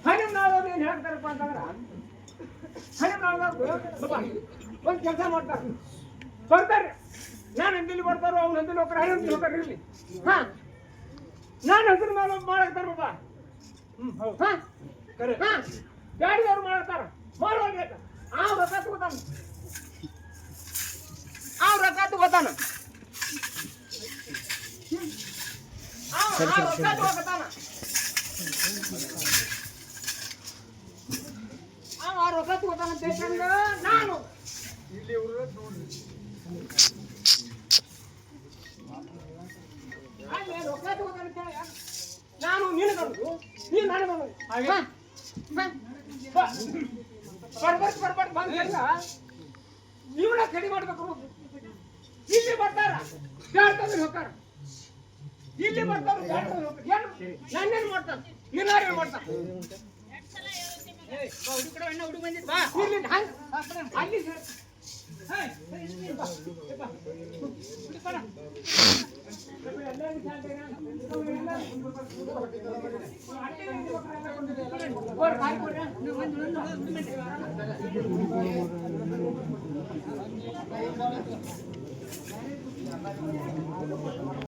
ಹನಿಮ್ನಾಳವ್ರು ಏನು ಹೇಳ್ತಾರಪ್ಪ ಅಂತಂದ್ರೆ ಹನಿಮ್ನಾಳವ್ರು ಒಂದು ಕೆಲಸ ಮಾಡ್ತಾರೆ ಬರ್ತಾರೆ. ನಾನು ಹಂದಿಲಿ ಬರ್ತಾರೋ ಅವ್ನು ಹಂದಿಲಿ ಹೋಗ್ತಾರೆ ಹನಿಮ್ಲಿ ಹೋಗ್ತಾರೆ ಇರಲಿ. ಹಾ ನಾನು ಹೆಸರು ಮೇಲೆ ಮಾಡಾಕ್ತಾರಪ್ಪ. ಹಾ ಹಾ ಗಾಡಿಯವ್ರು ಮಾಡಾಕ್ತಾರ ಮಾಡೋಲ್ಲ ಅವ್ರು ರೊಕ್ಕ ತಗೋತಾನ. ಅವ್ರು ರೊಕ್ಕ ತಗೋತಾನ ರೊಕ್ಕ ತಗೋತಾನ ರೊಕ್ಕ ತಗೋತಾನ ಅಂತ ನಾನು ಇಲ್ಲಿ ರೊಕ್ಕ ತಗೋತಾನ ನಾನು ನೀನು ಕಡುದು ನೀನು ನಾನು ಬರ್ಬಾರ್ದು ಬಂದಿಲ್ಲ. ನೀವನ್ನ ಕಡಿ ಮಾಡ್ಬೇಕು. ಇಲ್ಲಿ ಬರ್ತಾರ ಬ್ಯಾಡ್ತಂದ್ರೆ ಹೋಗ್ತಾರ. ಇಲ್ಲಿ ಬರ್ತಾರ ಬ್ಯಾಡ್ತಂದ್ರೆ ಹೋಗ್ತಾರ. ನಾನೇನು ಮಾಡ್ತಾನೆ ನೀನಾರೇನು ಮಾಡ್ತಾನೆ ಅಲ್ಲಿ